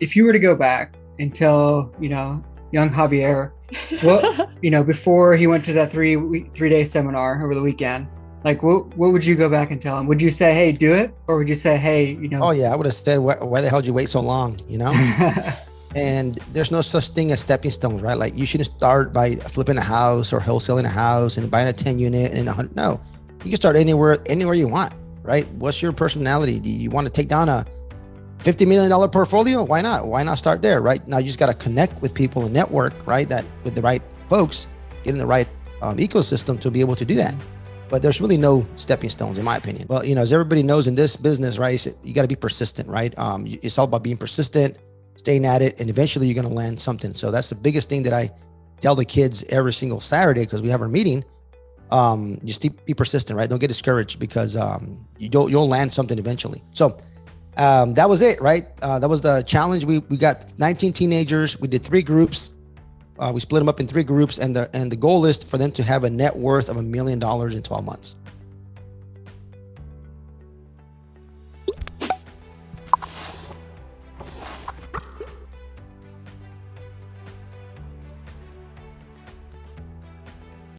if you were to go back and tell, young Javier, what, before he went to that 3-day seminar over the weekend, like what would you go back and tell him? Would you say, hey, do it? Or would you say, hey, Oh yeah, I would have said, why the hell did you wait so long? And there's no such thing as stepping stones, right? Like you shouldn't start by flipping a house or wholesaling a house and buying a 10 unit and 100. No, you can start anywhere you want, right? What's your personality? Do you want to take down a $50 million portfolio? Why not? Why not start there, right? Now you just got to connect with people and network, right? That with the right folks, get in the right ecosystem to be able to do that. But there's really no stepping stones, in my opinion. Well, as everybody knows in this business, right, you got to be persistent, right? It's all about being persistent, staying at it, and eventually you're going to land something. So that's the biggest thing that I tell the kids every single Saturday because we have our meeting. Just be persistent, right? Don't get discouraged because you'll land something eventually. So that was it, right? That was the challenge. We got 19 teenagers. We did 3 groups. We split them up in 3 groups, and the goal is for them to have a net worth of $1 million in 12 months.